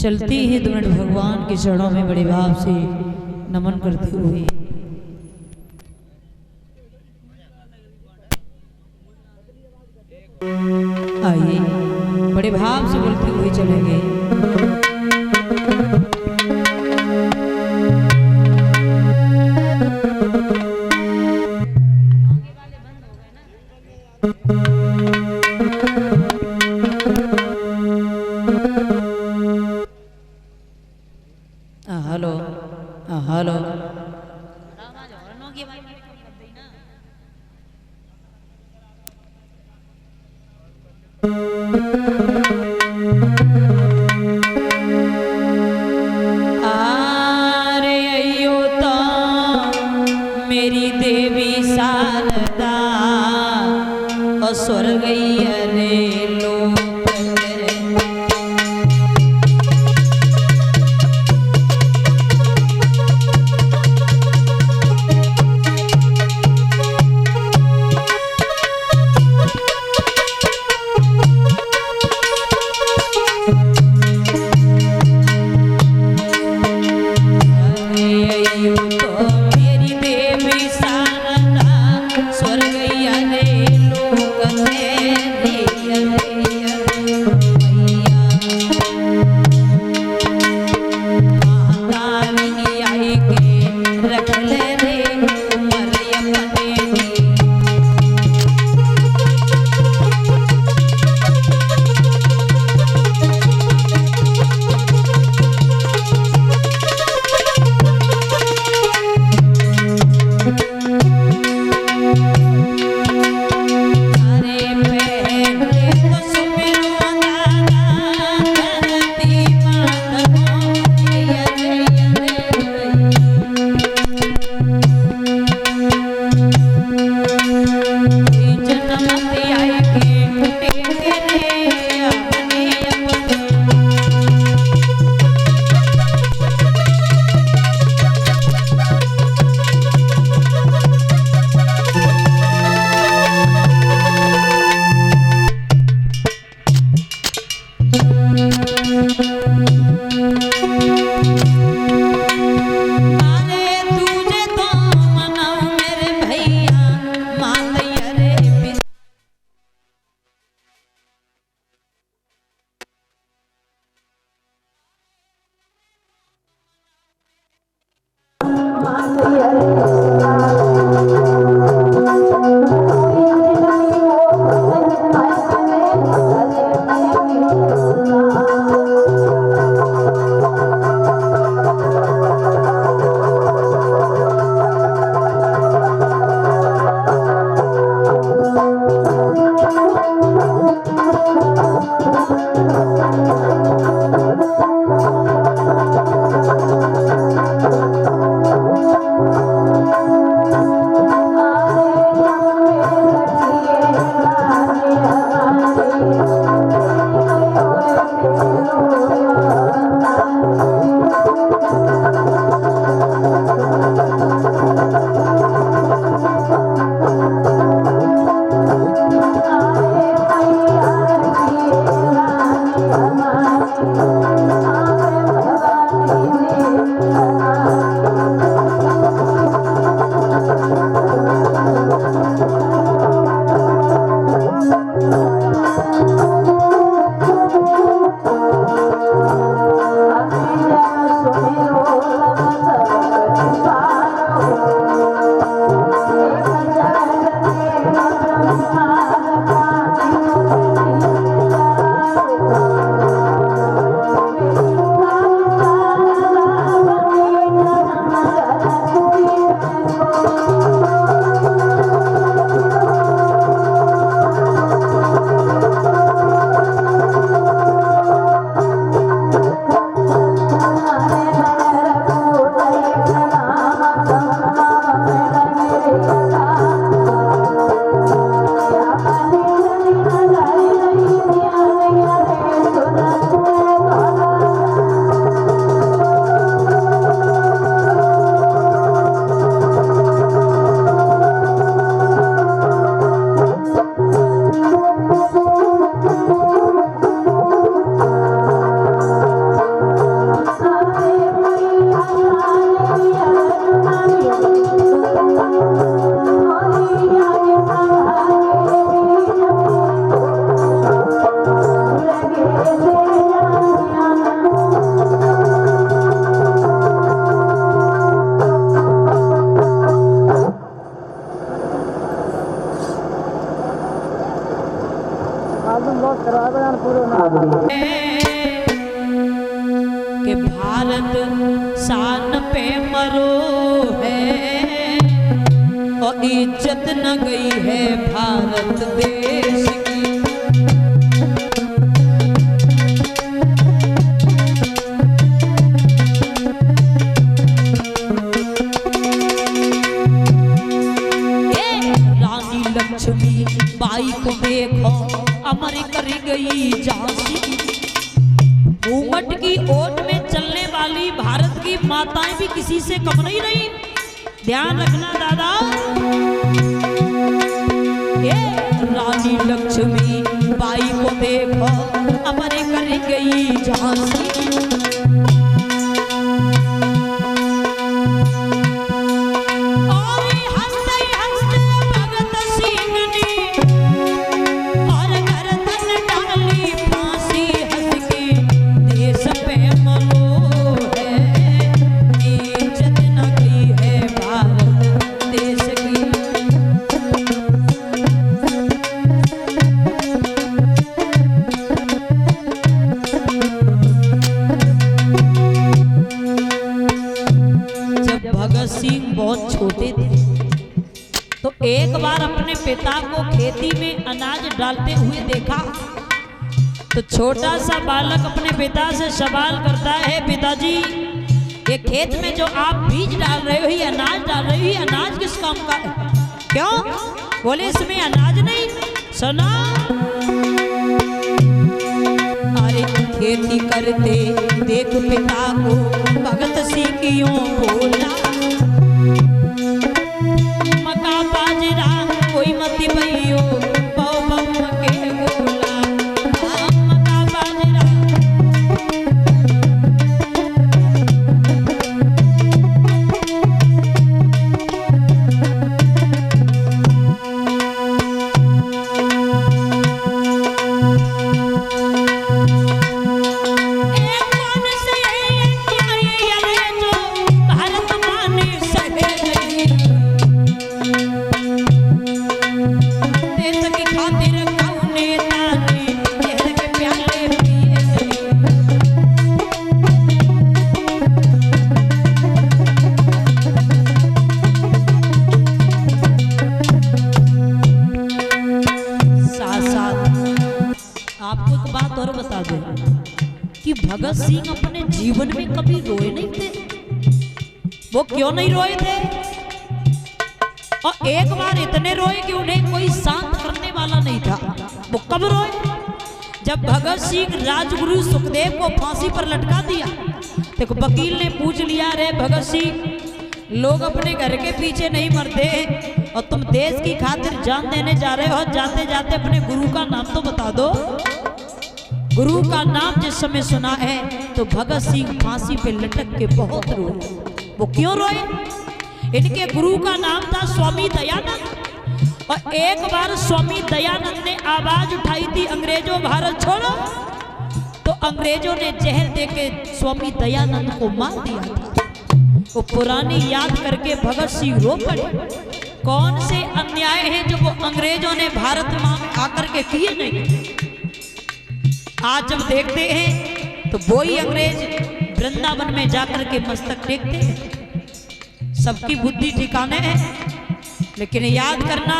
चलते ही 2 मिनट भगवान के चरणों में बड़े भाव से नमन करते हुए आइए, बड़े भाव से बोलते हुए चलेंगे। हेलो हेलो आरे अयो तो मेरी देवी शारदा और स्वर्ग रे लोक भारत शान पे मरो है और इज्जत न गई है भारत देश की। रानी लक्ष्मी बाई को देखो अमर कर गई झांसी। घूमट की ओट में चलने वाली भारत की माताएं भी किसी से कम नहीं रही। ध्यान रखना दादा। ये रानी लक्ष्मी बाई को देखो अमर कर गई झांसी। बहुत छोटे थे तो एक बार अपने पिता को खेती में अनाज डालते हुए देखा तो छोटा सा बालक अपने पिता से सवाल करता है, पिताजी ये खेत में जो आप बीज डाल रहे हो, ये अनाज डाल रहे हो, ये अनाज किस काम का है? क्यों? बोले इसमें अनाज नहीं। सुना, अरे खेती करते देख पिता को भगत सिंह क्यों बोला। मका बाजरा कोई मत भइयो बहु बहु के बोला। मका बाजरा कि भगत सिंह अपने जीवन में कभी रोए नहीं थे। वो क्यों नहीं रोए थे? और एक बार इतने रोए कि उन्हें कोई शांत करने वाला नहीं था। वो कब रोए? जब भगत सिंह राजगुरु सुखदेव को फांसी पर लटका दिया। देखो वकील ने पूछ लिया, रे भगत सिंह लोग अपने घर के पीछे नहीं मरते और तुम देश की खातिर जान देने जा रहे हो, जाते जाते अपने गुरु का नाम तो बता दो। गुरु का नाम जिस समय सुना है तो भगत सिंह फांसी पे लटक के बहुत रोए। वो क्यों रोए? इनके गुरु का नाम था स्वामी दयानंद। और एक बार स्वामी दयानंद ने आवाज उठाई थी, अंग्रेजों भारत छोड़ो, तो अंग्रेजों ने जहर देके स्वामी दयानंद को मार दिया था। वो पुरानी याद करके भगत सिंह रो पड़े। कौन से अन्याय हैं जो वो अंग्रेजों ने भारत में आकर के किए नहीं। आज जब देखते हैं तो वही अंग्रेज वृंदावन में जाकर के मस्तक टेकते हैं। सबकी बुद्धि ठिकाने है, लेकिन याद करना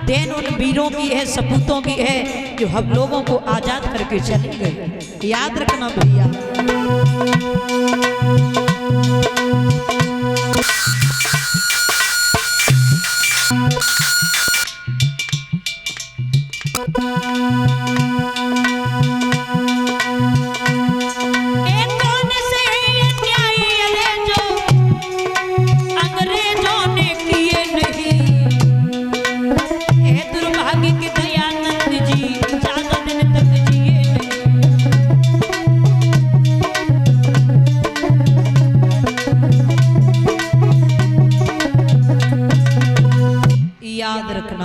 देन उन वीरों की है, सपूतों की है जो हम लोगों को आजाद करके चले गए। याद रखना भैया।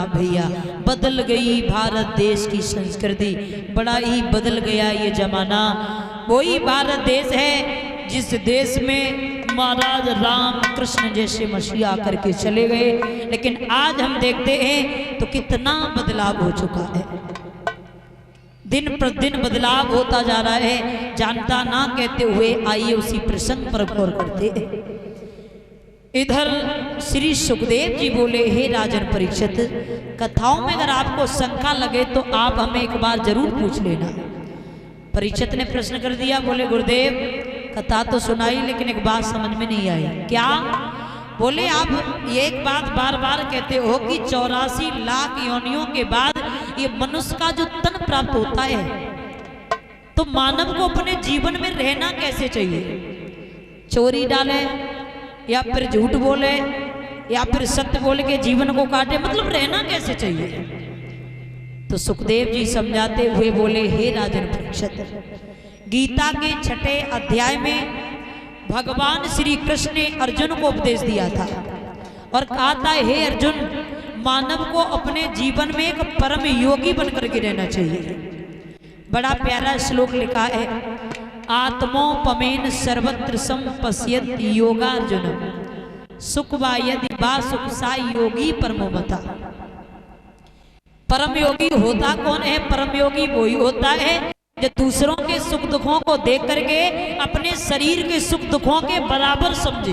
भैया बदल गई भारत देश की संस्कृति, बड़ा ही बदल गया ये जमाना। वही भारत देश है जिस देश में महाराज राम कृष्ण जैसे मसीहा आकर के चले गए, लेकिन आज हम देखते हैं तो कितना बदलाव हो चुका है। दिन प्रतिदिन बदलाव होता जा रहा है, जानता ना कहते हुए आइए उसी प्रसंग पर गौर करते हैं। इधर श्री सुखदेव जी बोले, हे राजन परीक्षित, कथाओं में अगर आपको शंका लगे तो आप हमें एक बार जरूर पूछ लेना। परीक्षित ने प्रश्न कर दिया, बोले गुरुदेव कथा तो सुनाई लेकिन एक बात समझ में नहीं आई। क्या? बोले आप ये एक बात बार बार कहते हो कि 84 लाख योनियों के बाद ये मनुष्य का जो तन प्राप्त होता है, तो मानव को अपने जीवन में रहना कैसे चाहिए? चोरी डाले या फिर झूठ बोले या फिर सत्य बोल के जीवन को काटे, मतलब रहना कैसे चाहिए? तो सुखदेव जी समझाते हुए बोले, हे राजन परीक्षित, गीता के 6ठे अध्याय में भगवान श्री कृष्ण ने अर्जुन को उपदेश दिया था और कहा था, हे अर्जुन, मानव को अपने जीवन में एक परम योगी बनकर के रहना चाहिए। बड़ा प्यारा श्लोक लिखा है, आत्मोपमेन सर्वत्र संपश्यत योगार्जुन सुख वा यदि वा सुख सा योगी परमो मता। परम योगी होता कौन है? परम योगी वही होता है जो दूसरों के सुख दुखों को देख करके अपने शरीर के सुख दुखों के बराबर समझे,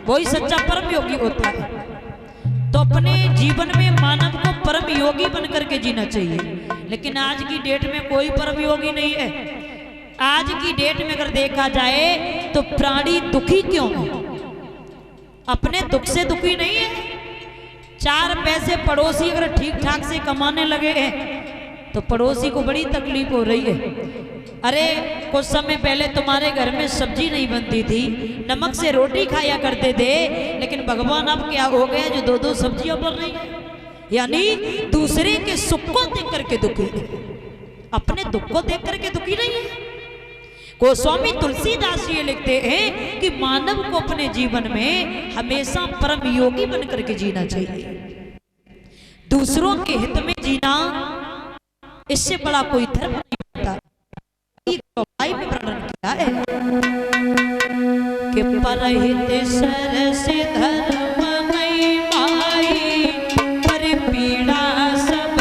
वही सच्चा परम योगी होता है। तो अपने जीवन में मानव को परम योगी बनकर के जीना चाहिए, लेकिन आज की डेट में कोई परम योगी नहीं है। आज की डेट में अगर देखा जाए तो प्राणी दुखी क्यों है? अपने दुख से दुखी नहीं है। 4 पैसे पड़ोसी अगर ठीक ठाक से कमाने लगे हैं तो पड़ोसी को बड़ी तकलीफ हो रही है। अरे कुछ समय पहले तुम्हारे घर में सब्जी नहीं बनती थी, नमक से रोटी खाया करते थे, लेकिन भगवान अब क्या हो गया जो 2-2 सब्जियां बन रही है। यानी दूसरे के सुख को देख करके दुखी है, अपने दुख को देख करके दुखी नहीं है। गोस्वामी तुलसीदास ये लिखते हैं कि मानव को अपने जीवन में हमेशा परम योगी बनकर के जीना चाहिए। दूसरों के हित में जीना, इससे बड़ा कोई धर्म नहीं होता। में वर्णन किया है कि परहित सरस धर्म नहीं माई, पर पीड़ा सब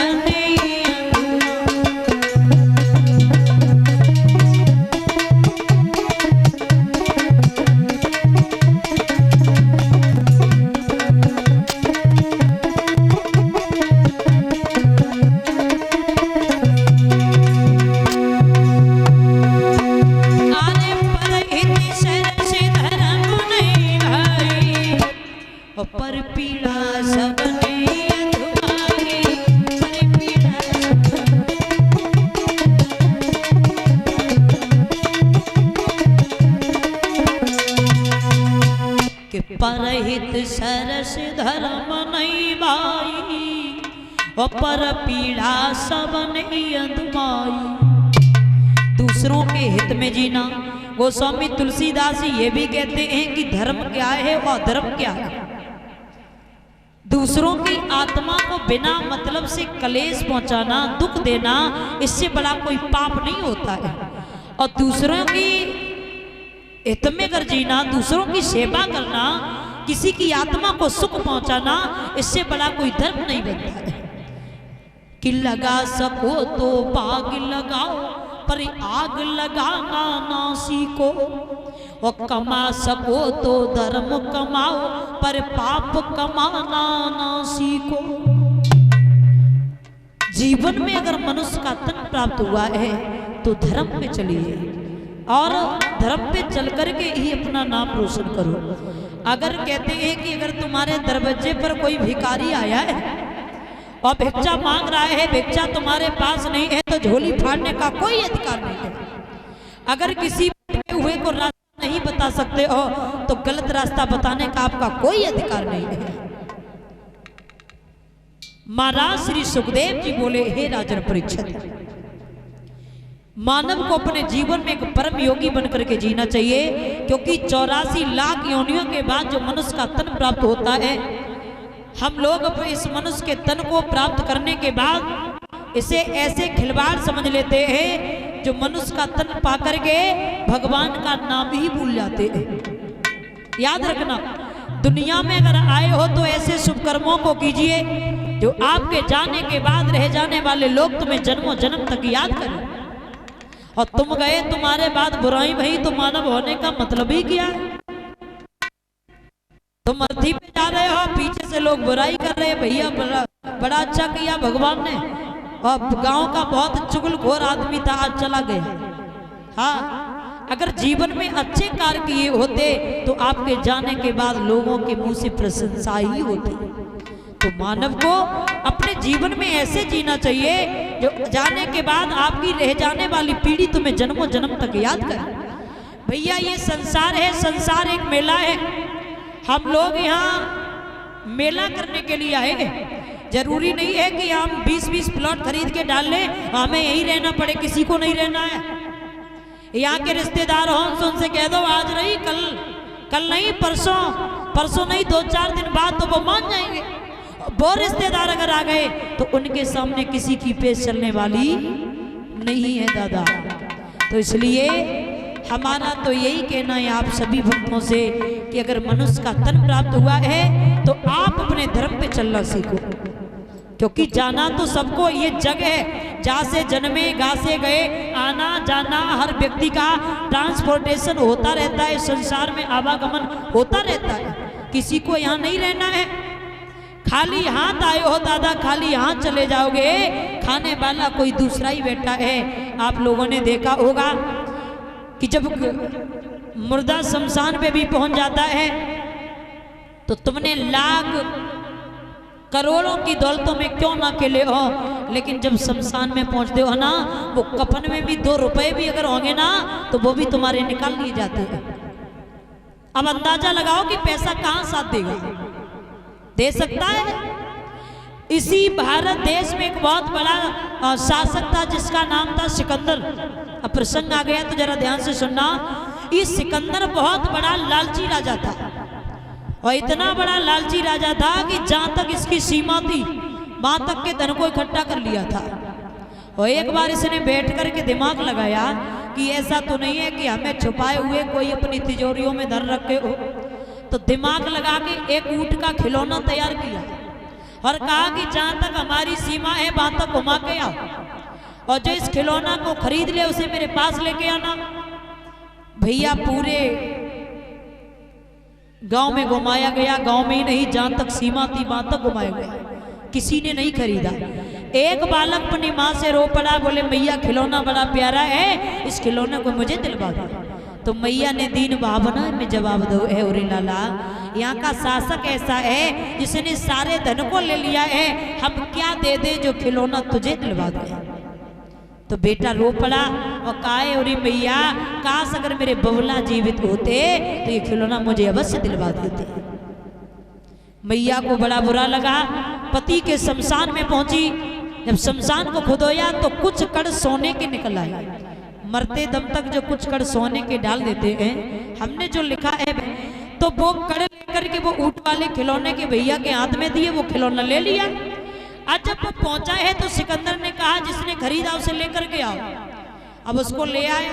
परहित सरस धर्म नहीं भाई, पर पीड़ा सब नहीं अधमाई। दूसरों के हित में जीना। गोस्वामी तुलसीदास जी ये भी कहते हैं कि धर्म क्या है और अधर्म क्या है। दूसरों की आत्मा को बिना मतलब से कलेश पहुंचाना, दुख देना, इससे बड़ा कोई पाप नहीं होता है। और दूसरों की हित में कर जीना, दूसरों की सेवा करना, किसी की आत्मा को सुख पहुंचाना, इससे बड़ा कोई धर्म नहीं बनता है। कि लगा सको तो बाग लगाओ, पर आग लगाना ना सीखो, और कमा सको तो धर्म कमाओ, पर पाप कमाना ना सीखो। जीवन में अगर मनुष्य का तन प्राप्त हुआ है तो धर्म पे चलिए और धर्म पे चल करके ही अपना नाम रोशन करो। अगर कहते हैं कि अगर तुम्हारे दरवाजे पर कोई भिखारी आया है और भिक्षा मांग रहा है, भिक्षा तुम्हारे पास नहीं है, तो झोली फाड़ने का कोई अधिकार नहीं है। अगर किसी हुए को रास्ता नहीं बता सकते हो तो गलत रास्ता बताने का आपका कोई अधिकार नहीं है। महाराज श्री सुखदेव जी बोले, हे राजन परीक्षित, मानव को अपने जीवन में एक परम योगी बनकर के जीना चाहिए, क्योंकि 84 लाख योनियों के बाद जो मनुष्य का तन प्राप्त होता है, हम लोग इस मनुष्य के तन को प्राप्त करने के बाद इसे ऐसे खिलवाड़ समझ लेते हैं जो मनुष्य का तन पाकर के भगवान का नाम ही भूल जाते हैं। याद रखना, दुनिया में अगर आए हो तो ऐसे शुभ कर्मों को कीजिए जो आपके जाने के बाद रह जाने वाले लोग तुम्हें जन्मों जन्म तक याद करें। और तुम गए, तुम्हारे बाद बुराई भई, तो मानव होने का मतलब ही क्या है? तुम अर्थी पे जा रहे हो, पीछे से लोग बुराई कर रहे हैं, भैया बड़ा अच्छा किया भगवान ने, और गांव का बहुत चुगलखोर आदमी था, आज चला गया। हाँ, अगर जीवन में अच्छे कार्य किए होते तो आपके जाने के बाद लोगों के मुंह से प्रशंसा ही होती। तो मानव को अपने जीवन में ऐसे जीना चाहिए जो जाने के बाद आपकी रह जाने वाली पीढ़ी तुम्हें जन्मों जन्म तक याद करे। भैया ये संसार है, संसार एक मेला है। हम लोग यहाँ मेला करने के लिए आए हैं। जरूरी नहीं है कि हम 20-20 प्लॉट खरीद के डाल लें, हमें यही रहना पड़े, किसी को नहीं रहना है। यहाँ के रिश्तेदार हो तो उनसे कह दो आज रही, कल नहीं, परसों नहीं, 2-4 दिन बाद तो वो मान जाएंगे। वो रिश्तेदार अगर आ गए तो उनके सामने किसी की पेश चलने वाली नहीं है दादा। तो इसलिए हमारा तो यही कहना है आप सभी भक्तों से कि अगर मनुष्य का तन प्राप्त हुआ है तो आप अपने धर्म पे चलना सीखो, क्योंकि जाना तो सबको, ये जग है, जा से जन्मे गा से गए, आना जाना हर व्यक्ति का ट्रांसपोर्टेशन होता रहता है, संसार में आवागमन होता रहता है। किसी को यहाँ नहीं रहना है। खाली हाथ आए हो दादा, खाली हाथ चले जाओगे, खाने वाला कोई दूसरा ही बैठा है। आप लोगों ने देखा होगा कि जब मुर्दा शमशान पे भी पहुंच जाता है तो तुमने लाख करोड़ों की दौलतों में क्यों ना खेले हो, लेकिन जब शमशान में पहुंचते हो ना, वो कफन में भी 2 रुपए भी अगर होंगे ना तो वो भी तुम्हारे निकाल लिए जाते हैं। अब अंदाजा लगाओ कि पैसा कहां साथ देगा, दे सकता है? इसी भारत देश में एक बहुत बड़ा शासक था जिसका नाम था सिकंदर। अब प्रसंग आ गया तो जरा ध्यान से सुनना। ये सिकंदर बहुत बड़ा लालची राजा था, और इतना बड़ा लालची राजा था कि जहां तक इसकी सीमा थी वहां तक के धन को इकट्ठा कर लिया था। और एक बार इसने बैठ कर के दिमाग लगाया कि ऐसा तो नहीं है कि हमें छुपाए हुए कोई अपनी तिजोरियों में धन रखे हो। तो दिमाग लगा के एक ऊंट का खिलौना तैयार किया और कहा कि जहां तक हमारी सीमा है वहां तक घुमा के आओ, और जो इस खिलौना को खरीद ले उसे मेरे पास लेके आना। भैया पूरे गांव में घुमाया गया, गांव में ही नहीं, जहां तक सीमा थी वहां तक घुमाया गया, किसी ने नहीं खरीदा। एक बालक अपनी माँ से रो पड़ा, बोले मैया खिलौना बड़ा प्यारा है, इस खिलौने को मुझे दिलवा दो। तो मैया ने दीन भावना में जवाब दो, है उरे लाला, यहाँ का शासक ऐसा है जिसने सारे धन को ले लिया है, हम क्या दे दे जो खिलौना तुझे दिलवा दे। तो बेटा रो पड़ा और कहा, उरे मैया काश अगर मेरे बबला जीवित होते तो ये खिलौना मुझे अवश्य दिलवा देते। मैया को बड़ा बुरा लगा, पति के शमशान में पहुंची। जब शमशान को खुदोया तो कुछ कड़ सोने के निकल आए। मरते दम तक जो कुछ कड़ सोने के डाल देते हैं, हमने जो लिखा है, तो वो कड़ लेकर के वो ऊंट वाले खिलौने के भैया के हाथ में दिए, वो खिलौना ले लिया। आज जब वो पहुंचा है तो सिकंदर ने कहा जिसने खरीदा उसे लेकर के आओ। अब उसको ले आया,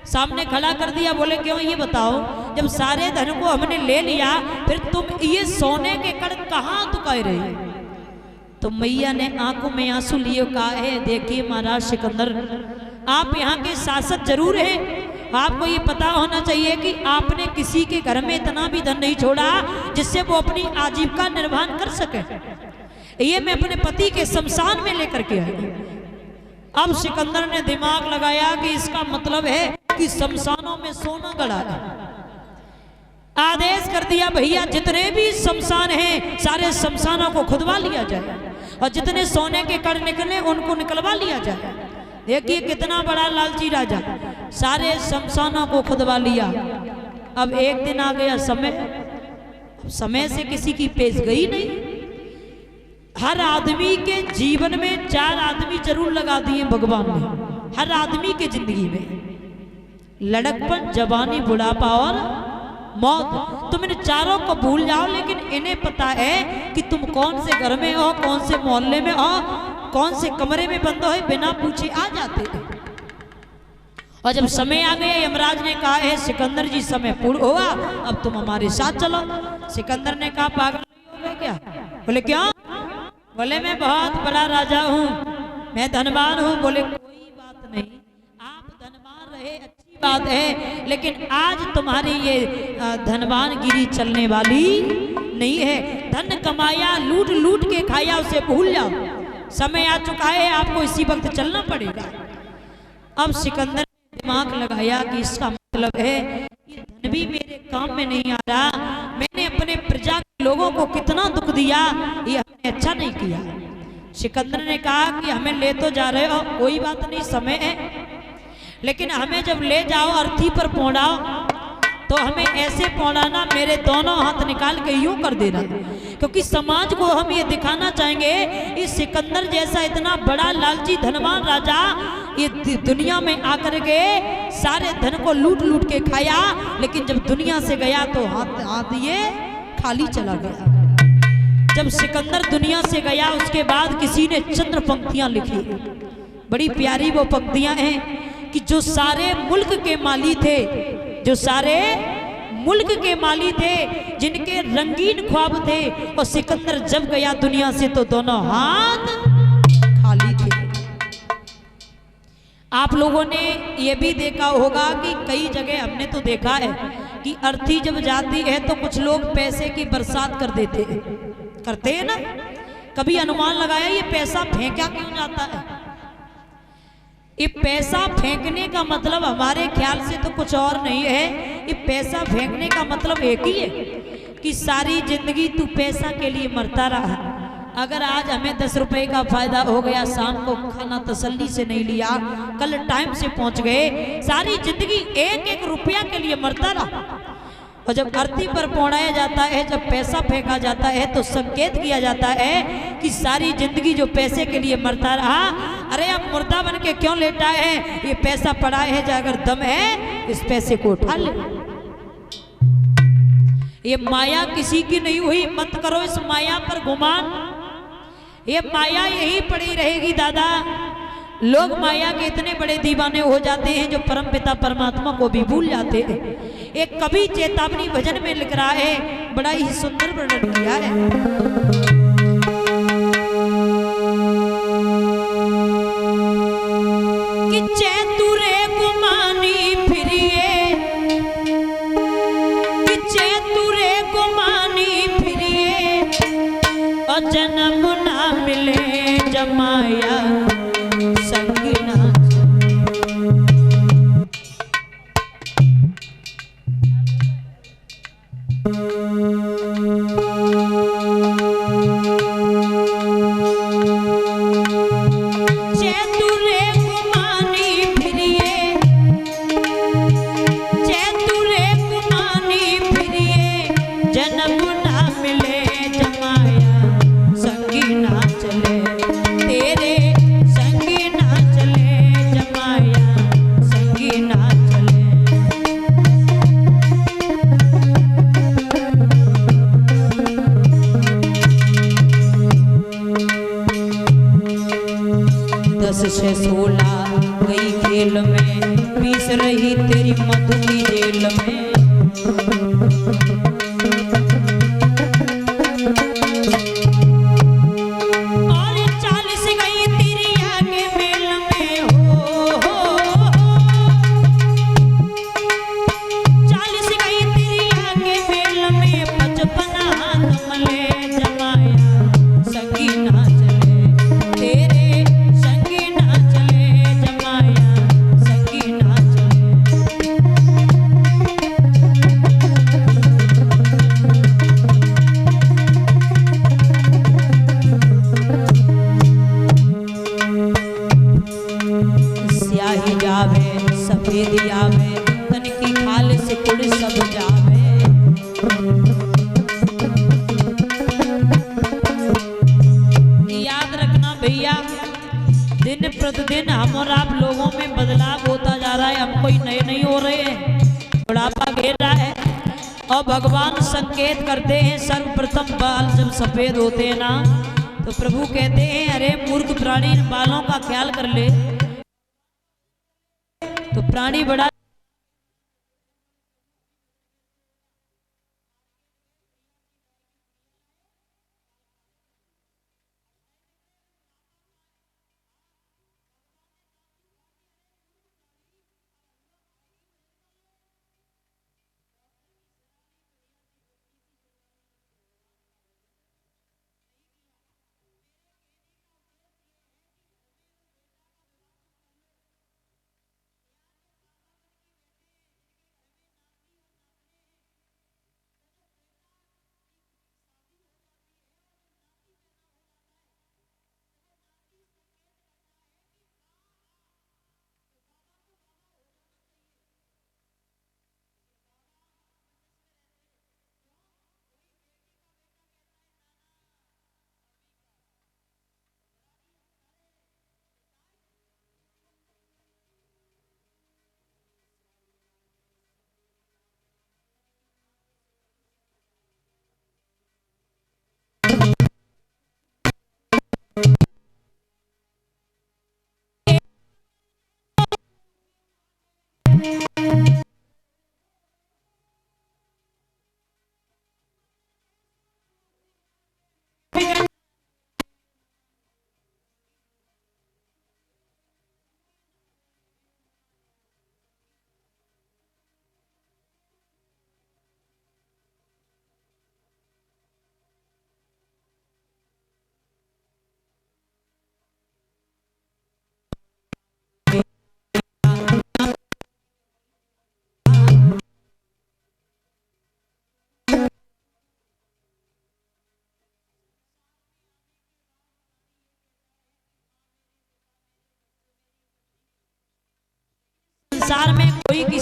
सामने खड़ा कर दिया, बोले क्यों, ये बताओ जब सारे धन को हमने ले लिया फिर तुम ये सोने के कड़ कहाँ तुकाए रहे? तो मैया ने आंखों में आंसू लिए कहा है, देखिए महाराज सिकंदर, आप यहाँ के शासक जरूर हैं, आपको ये पता होना चाहिए कि आपने किसी के घर में इतना भी धन नहीं छोड़ा जिससे वो अपनी आजीविका निर्वाह कर सके। ये मैं अपने पति के शमशान में लेकर के आया। अब सिकंदर ने दिमाग लगाया कि इसका मतलब है कि शमशानों में सोना गड़ा है। आदेश कर दिया, भैया जितने भी शमशान हैं सारे शमशानों को खुदवा लिया जाए और जितने सोने के कड़ निकले उनको निकलवा लिया जाए। देखिए कितना बड़ा लालची राजा, सारे शमशानों को खुदवा लिया। अब एक दिन आ गया समय से किसी की पेश गई नहीं। हर आदमी के जीवन में 4 आदमी जरूर लगा दिए भगवान ने, हर आदमी के जिंदगी में, लड़कपन, जवानी, बुढ़ापा और मौत। तुम इन चारों को भूल जाओ, लेकिन इन्हें पता है कि तुम कौन से घर में हो, कौन से मोहल्ले में हो, कौन से कमरे में बंद हो, बिना पूछे आ जाते थे। और जब समय आ गया, यमराज ने कहा है सिकंदर जी समय पूर्ण हुआ, अब तुम हमारे साथ चलो। सिकंदर ने कहा पागल नहीं हो गए क्या? बोले क्या? बोले मैं बहुत बड़ा राजा हूँ, मैं धनवान हूँ। बोले कोई बात नहीं, आप रहे, अच्छी बात है, लेकिन आज तुम्हारी ये धनवानगिरी चलने वाली नहीं है। धन कमाया, लूट लूट के खाया, उसे भूल जाओ। समय आ चुका है, आपको इसी वक्त चलना पड़ेगा। अब सिकंदर ने दिमाग लगाया कि इसका मतलब है ये धन भी मेरे काम में नहीं आ रहा, मैंने अपने प्रजा के लोगों को कितना दुख दिया, ये हमने अच्छा नहीं किया। सिकंदर ने कहा कि हमें ले तो जा रहे हो, कोई बात नहीं, समय है, लेकिन हमें जब ले जाओ अर्थी पर पहुंचाओ तो हमें ऐसे पहुंचाना, मेरे दोनों हाथ निकाल के यूं कर देना, क्योंकि समाज को हम ये दिखाना चाहेंगे इस सिकंदर जैसा इतना बड़ा लालची धनवान राजा ये दुनिया में आकर के सारे धन को लूट लूट के खाया, लेकिन जब दुनिया से गया तो हाथ ये खाली चला गया। जब सिकंदर दुनिया से गया उसके बाद किसी ने चंद्र पंक्तियां लिखी, बड़ी प्यारी वो पंक्तियां हैं कि जो सारे मुल्क के माली थे, जो सारे मुल्क के माली थे, जिनके रंगीन ख्वाब थे, और सिकंदर जब गया दुनिया से तो दोनों हाथ खाली थे। आप लोगों ने ये भी देखा होगा कि कई जगह हमने तो देखा है कि अर्थी जब जाती है तो कुछ लोग पैसे की बरसात कर देते हैं, करते हैं ना। कभी अनुमान लगाया ये पैसा फेंका क्यों जाता है? ये पैसा फेंकने का मतलब हमारे ख्याल से तो कुछ और नहीं है। ये पैसा फेंकने का मतलब एक ही है कि सारी जिंदगी तू पैसा के लिए मरता रहा। अगर आज हमें 10 रुपए का फायदा हो गया, शाम को खाना तसल्ली से नहीं लिया, कल टाइम से पहुंच गए, सारी जिंदगी एक एक रुपया के लिए मरता रहा। और जब अर्थी पर पहुंचाया जाता है, जब पैसा फेंका जाता है तो संकेत किया जाता है कि सारी जिंदगी जो पैसे के लिए मरता रहा, अरे अब मुर्दा बन के क्यों लेटा है, ये पैसा पड़ा है, जो अगर दम है इस पैसे को उठा ले। ये माया किसी की नहीं हुई, मत करो इस माया पर गुमान, ये माया यही पड़ी रहेगी दादा। लोग माया के इतने बड़े दीवाने हो जाते हैं जो परमपिता परमात्मा को भी भूल जाते हैं। एक कवि चेतावनी भजन में लिख रहा है, बड़ा ही सुंदर वर्णन किया है। कि चेतुरे गुमानी फिरिए, कि चेतुरे गुमानी फिरिए, और जन्म ना मिले जमाया प्रतिदिन हम और आप लोगों में बदलाव होता जा रहा है। हम कोई नए नहीं हो रहे हैं, बुढ़ापा घेर रहा है। और भगवान संकेत करते हैं, सर्वप्रथम बाल जब सफेद होते हैं ना तो प्रभु कहते हैं अरे मूर्ख प्राणी, इन बालों का ख्याल कर ले। तो प्राणी बड़ा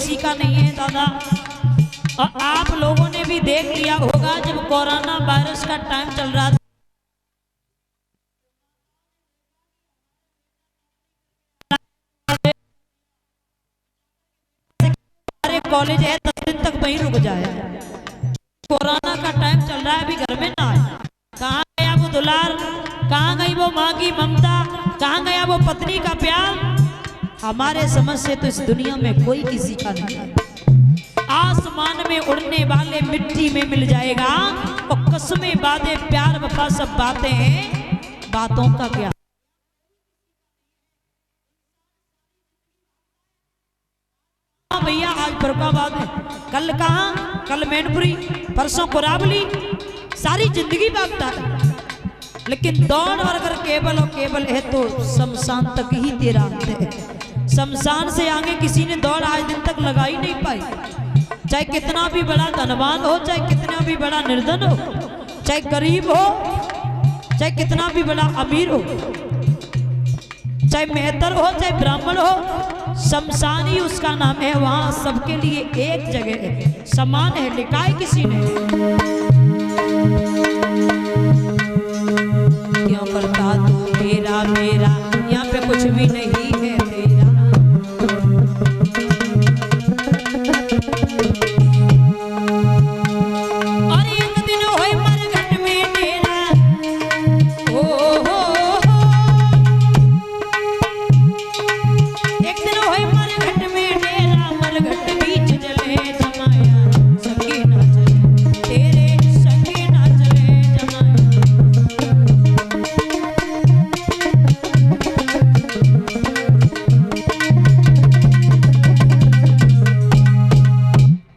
किसी का नहीं है दादा। और आप लोगों ने भी देख लिया होगा जब कोरोना वायरस का टाइम चल रहा था, कॉलेज है 10 दिन तक वहीं रुक जाए। कोरोना का टाइम चल रहा है, अभी घर में ना आए। कहाँ गया वो दुलार, कहाँ गई वो माँ की ममता, कहाँ गया वो पत्नी का प्यार। हमारे समझ से तो इस दुनिया में कोई किसी का नहीं है। आसमान में उड़ने वाले मिट्टी में मिल जाएगा, और कसमें वादे प्यार वफा सब बातें हैं, बातों का क्या। भैया आज फरुखाबाद है, कल कहाँ, कल मैनपुरी, परसों कोरावली, सारी जिंदगी भागता है। लेकिन दौड़ अगर केवल और केवल है तो शमशान तक ही तेरा अंत है। शमशान से आगे किसी ने दौड़ आज दिन तक लगा ही नहीं पाई। चाहे कितना भी बड़ा धनवान हो, चाहे कितना भी बड़ा निर्धन हो, चाहे गरीब हो, चाहे कितना भी बड़ा अमीर हो, चाहे मेहतर हो, चाहे ब्राह्मण हो, शमशान ही उसका नाम है। वहां सबके लिए एक जगह है, समान है, लिखा है किसी ने। क्यों करता तू मेरा मेरा, यहाँ पे कुछ भी नहीं है तेरा। और एक दिन होए मरघट में डेरा, हो एक दिन होए मरघट में डेरा, मरघट बीच जले जमाया, संगी ना चले तेरे, संगी ना चले जमाया।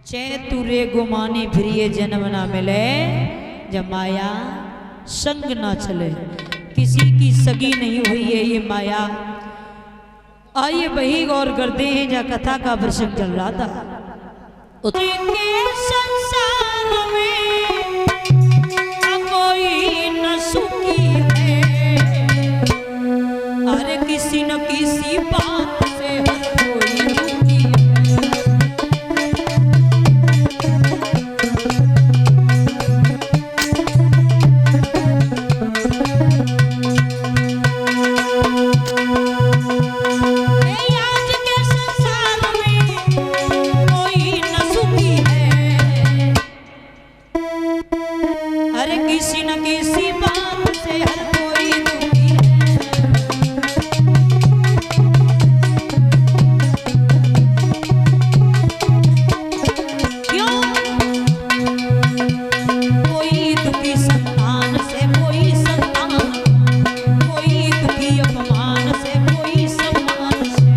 चैतुरे गुमाने फिर ये जन्म ना मिले, जमाया संग ना चले। किसी की सगी नहीं हुई है ये माया। आइए वही गौर करते हैं जहाँ कथा का प्रसंग चल रहा था। के संसार में कोई न सुखी है, अरे किसी न किसी बात से हर कोई दुखी है। अरे किसी न किसी बात से हर कोई दुखी है। क्यों? कोई दुखी संतान से, कोई संतान, कोई दुखी अपमान से, कोई सम्मान से।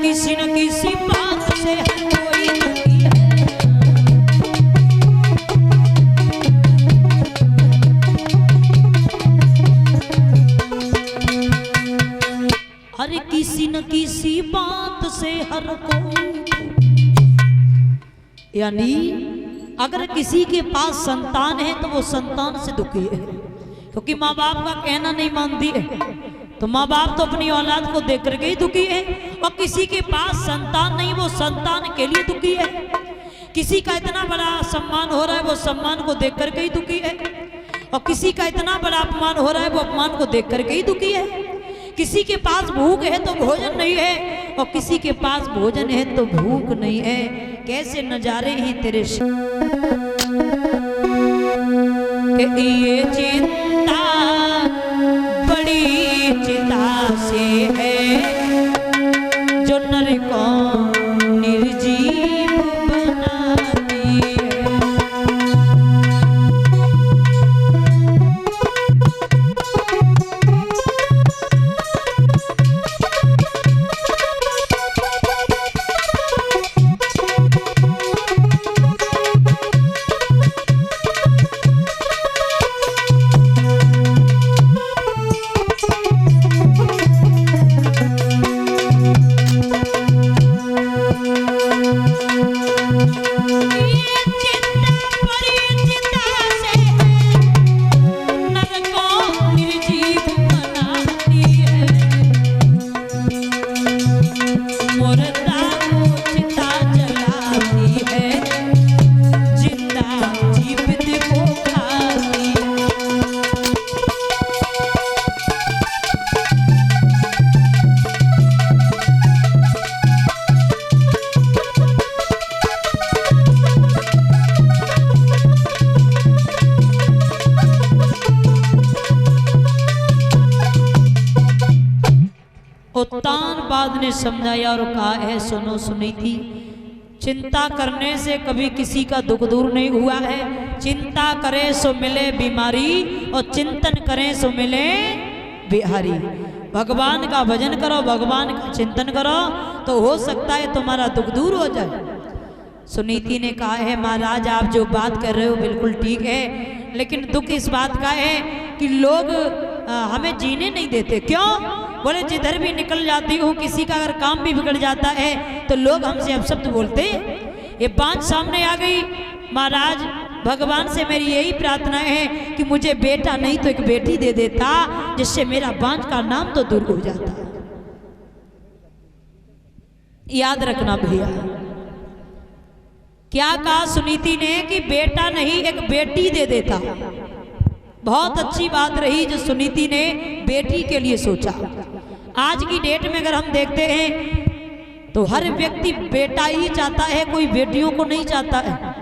किसी न किसी बात से हर कोई दुखी है। अरे किसी न किसी बात से हर कोई, यानी अगर किसी के पास संतान है तो वो संतान से दुखी है, क्योंकि माँ बाप का कहना नहीं मानती है। तो माँ बाप तो अपनी औलाद को देख करके ही दुखी है। और किसी के पास संतान नहीं, वो संतान के लिए दुखी है। किसी का इतना बड़ा सम्मान हो रहा है, वो सम्मान को देख करके ही दुखी है। और किसी का इतना बड़ा अपमान हो रहा है, वो अपमान को देख करके ही दुखी है। किसी के पास भूख है तो भोजन नहीं है, और किसी के पास भोजन है तो भूख नहीं है। कैसे नजारे हैं तेरे कि ये चिंता बड़ी चिंता से है, जो नर को निर्जीव बनाती है। महाराज ने समझाया और कहा है, सुनो सुनीति, चिंता करने से कभी किसी का दुख दूर नहीं हुआ है। चिंता करे सो मिले बीमारी और चिंतन करें सो मिले बिहारी। भगवान का भजन करो, भगवान का चिंतन करो, तो हो सकता है तुम्हारा दुख दूर हो जाए। सुनीति ने कहा है, महाराज आप जो बात कर रहे हो बिल्कुल ठीक है, लेकिन दुख इस बात का है कि लोग हमें जीने नहीं देते। क्यों? बोले जिधर भी निकल जाती हूँ, किसी का अगर काम भी बिगड़ जाता है तो लोग हमसे अपशब्द बोलते। ये बात सामने आ गई। महाराज भगवान से मेरी यही प्रार्थना है कि मुझे बेटा नहीं तो एक बेटी दे देता, जिससे मेरा बांझ का नाम तो दूर हो जाता। याद रखना भैया, क्या कहा सुनीति ने कि बेटा नहीं एक बेटी दे देता। बहुत अच्छी बात रही जो सुनीति ने बेटी के लिए सोचा। आज की डेट में अगर हम देखते हैं तो हर व्यक्ति बेटा ही चाहता है, कोई बेटियों को नहीं चाहता है।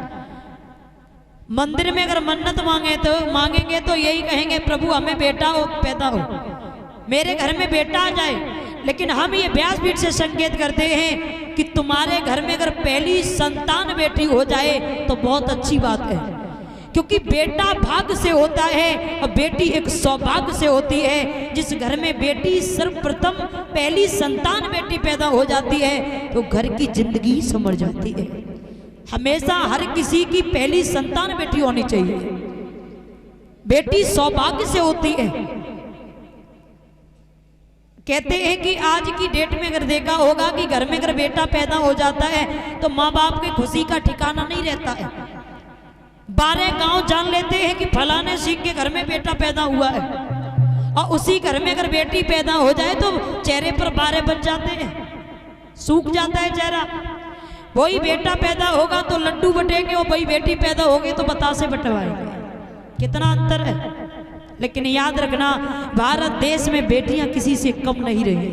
मंदिर में अगर मन्नत मांगेंगे तो यही कहेंगे, प्रभु हमें बेटा हो पैदा हो, मेरे घर में बेटा आ जाए। लेकिन हम ये व्यासपीठ से संकेत करते हैं कि तुम्हारे घर में अगर पहली संतान बेटी हो जाए तो बहुत अच्छी बात है, क्योंकि बेटा भाग्य से होता है और बेटी एक सौभाग्य से होती है। जिस घर में बेटी सर्वप्रथम पहली संतान बेटी पैदा हो जाती है तो घर की जिंदगी संवर जाती है। हमेशा हर किसी की पहली संतान बेटी होनी चाहिए। बेटी सौभाग्य से होती है। कहते हैं कि आज की डेट में अगर देखा होगा कि घर में अगर बेटा पैदा हो जाता है तो माँ बाप की खुशी का ठिकाना नहीं रहता है। 12 गांव जान लेते हैं कि फलाने सिंह के घर में बेटा पैदा हुआ है, और उसी घर में अगर बेटी पैदा हो जाए तो चेहरे पर 12 बच जाते हैं, सूख जाता है चेहरा। वही बेटा पैदा होगा तो लड्डू बटेंगे, और वही बेटी पैदा होगी तो बतासे बटवाएंगे। कितना अंतर है। लेकिन याद रखना, भारत देश में बेटियां किसी से कम नहीं रही,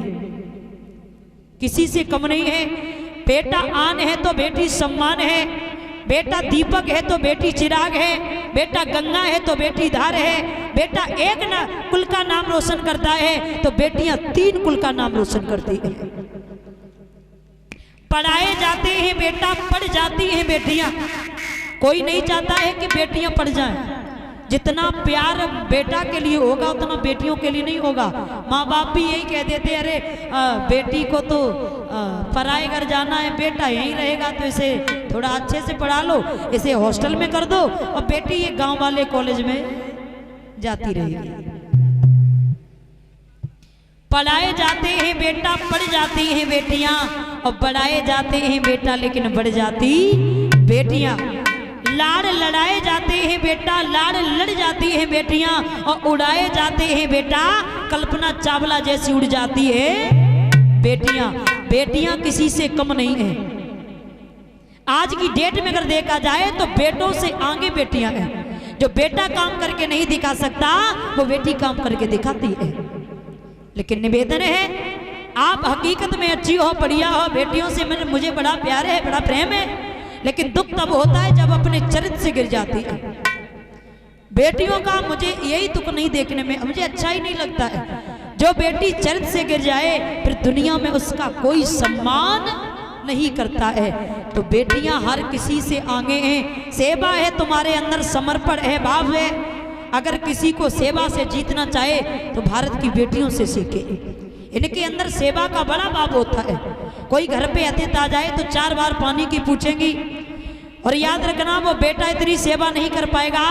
किसी से कम नहीं है। बेटा आन है तो बेटी सम्मान है, बेटा दीपक है तो बेटी चिराग है, बेटा गंगा है तो बेटी धार है। बेटा एक कुल का नाम रोशन करता है तो बेटियां 3 कुल का नाम रोशन करती है। पढ़ाए जाते हैं बेटा, पढ़ जाती हैं बेटियां। कोई नहीं चाहता है कि बेटियां पढ़ जाएं। जितना प्यार बेटा के लिए होगा उतना बेटियों के लिए नहीं होगा। माँ बाप भी यही कह देते, अरे बेटी को तो पराए घर जाना है, बेटा यहीं रहेगा तो इसे थोड़ा अच्छे से पढ़ा लो, इसे हॉस्टल में कर दो, और बेटी ये गांव वाले कॉलेज में जाती रहेगी। पढ़ाए जाते हैं बेटा, पढ़ जाती हैं बेटियां, और बढ़ाए जाते हैं बेटा लेकिन बढ़ जाती बेटियां। लाड़ लड़ाए जाते हैं बेटा, लाड़ लड़ जाती हैं बेटियां, और उड़ाए जाते हैं बेटा, कल्पना चावला जैसी उड़ जाती है बेटियां। बेटियां किसी से कम नहीं है। आज की डेट में अगर देखा जाए तो बेटों से आगे बेटियां हैं। जो बेटा काम करके नहीं दिखा सकता वो बेटी काम करके दिखाती है। लेकिन निवेदन है, आप हकीकत में अच्छी हो, बढ़िया हो, बेटियों से मुझे बड़ा प्यार है, बड़ा प्रेम है, लेकिन दुख तब होता है जब अपने चरित्र से गिर जाती है। बेटियों का मुझे यही दुख नहीं देखने में, मुझे अच्छा ही नहीं लगता है। जो बेटी चरित्र से गिर जाए फिर दुनिया में उसका कोई सम्मान नहीं करता है। तो बेटियां हर किसी से आगे हैं। सेवा है तुम्हारे अंदर, समर्पण है, भाव है। अगर किसी को सेवा से जीतना चाहे तो भारत की बेटियों से सीखे। इनके अंदर सेवा का बड़ा भाव होता है। कोई घर पे अतिथि आ जाए तो 4 बार पानी की पूछेंगी। और याद रखना, वो बेटा इतनी सेवा नहीं कर पाएगा।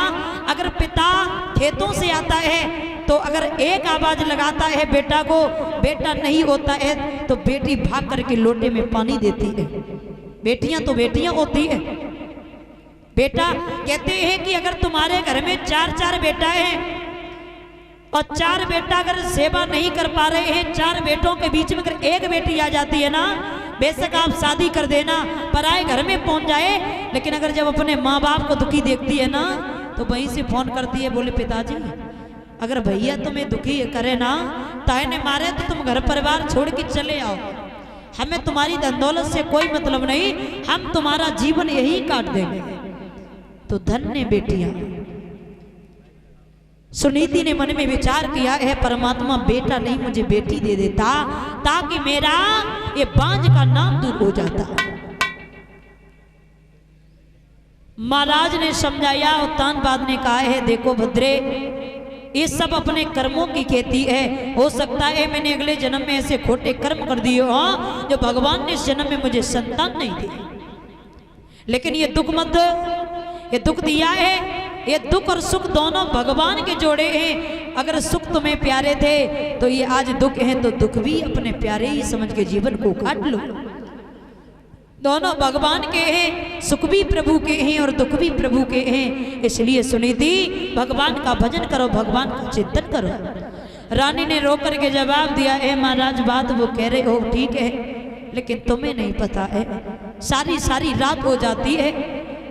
अगर पिता खेतों से आता है तो अगर एक आवाज लगाता है बेटा को, बेटा नहीं होता है तो बेटी भाग करके लोटे में पानी देती है। बेटियां तो बेटियां होती है। बेटा कहते हैं कि अगर तुम्हारे घर में 4 बेटा हैं और 4 बेटा अगर सेवा नहीं कर पा रहे हैं, 4 बेटों के बीच में अगर एक बेटी आ जाती है ना, बेशक आप शादी कर देना, पराए घर में पहुंच जाए, लेकिन अगर जब अपने माँ बाप को दुखी देखती है ना तो वहीं से फोन करती है, बोले पिताजी अगर भैया तुम्हें दुखी करे ना, ताने मारे तो तुम घर परिवार छोड़ के चले आओ, हमें तुम्हारी धन दौलत से कोई मतलब नहीं, हम तुम्हारा जीवन यही काट देंगे। तो धन्य बेटियां, सुनीति ने मन में विचार किया, है परमात्मा बेटा नहीं मुझे बेटी दे देता ताकि मेरा ये बांझ का नाम दूर हो जाता। महाराज ने समझाया और तानबाद ने कहा है देखो भद्रे, ये सब अपने कर्मों की खेती है। हो सकता है मैंने अगले जन्म में ऐसे खोटे कर्म कर दिए हो जो भगवान ने इस जन्म में मुझे संतान नहीं दी, लेकिन ये दुख मत, ये दुख दिया है, ये दुख और सुख दोनों भगवान के जोड़े हैं। अगर सुख तुम्हें प्यारे थे तो ये आज दुख है तो दुख भी अपने प्यारे ही समझ के जीवन को काट लो। दोनों भगवान के हैं, सुख भी प्रभु के हैं और दुख भी प्रभु के हैं। इसलिए सुनीति भगवान का भजन करो, भगवान का चिंतन करो। रानी ने रो करके जवाब दिया, ए महाराज बात वो कह रहे हो ठीक है, लेकिन तुम्हें नहीं पता है सारी सारी रात हो जाती है,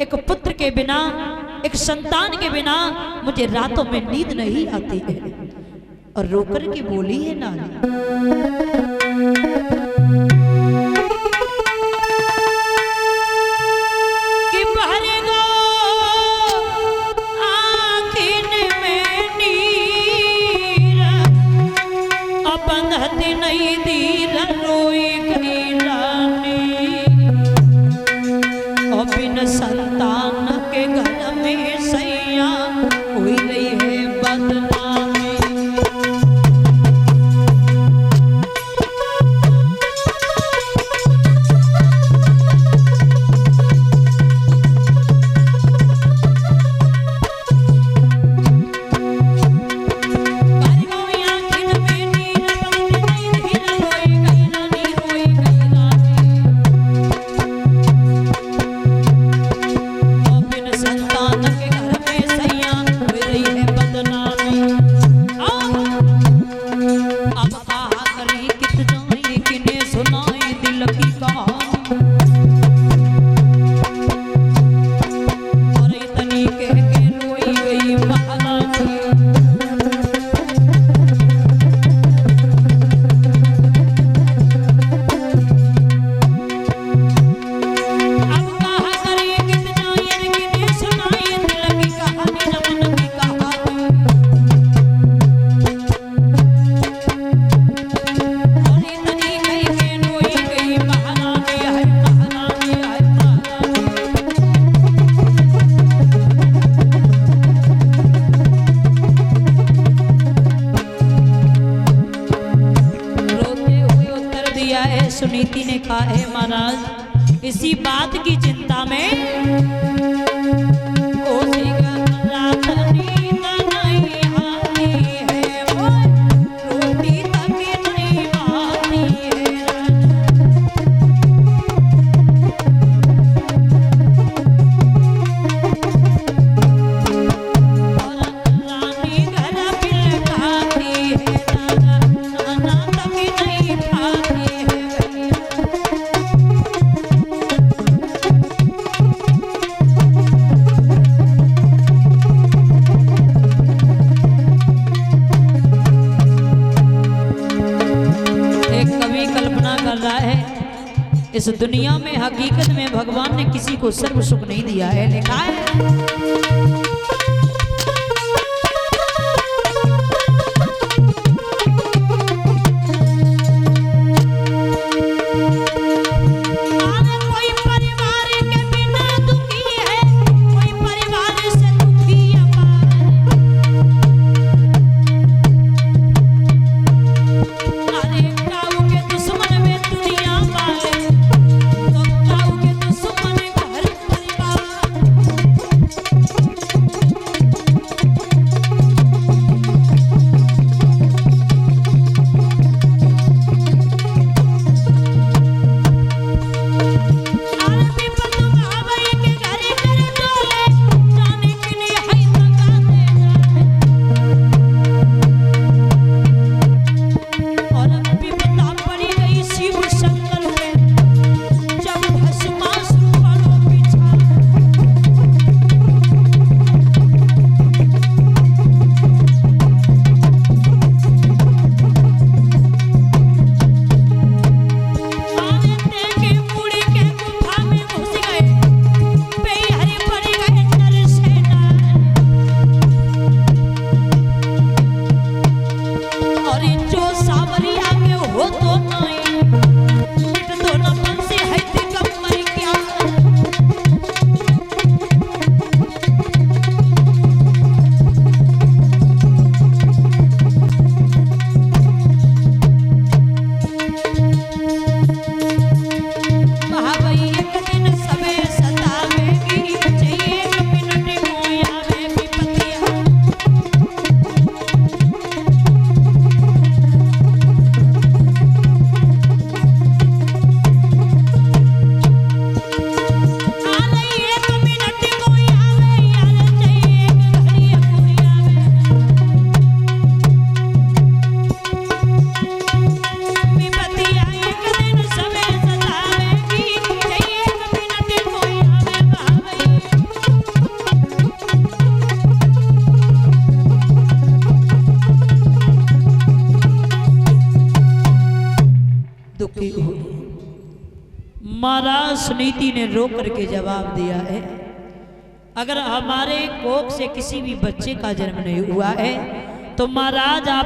एक पुत्र के बिना, एक संतान के बिना मुझे रातों में नींद नहीं आती है। और रो करके बोली है नानी, संतान के घर में सैया हुई रही है बदनामी। सुनीति ने कहा है महाराज इसी बात की चिंता में इस दुनिया में हकीकत में भगवान ने किसी को सर्व सुख नहीं दिया है। लिखा है महाराज सुनीति ने रो करके जवाब दिया है, अगर हमारे कोख से किसी भी बच्चे का जन्म नहीं हुआ है तो महाराज आप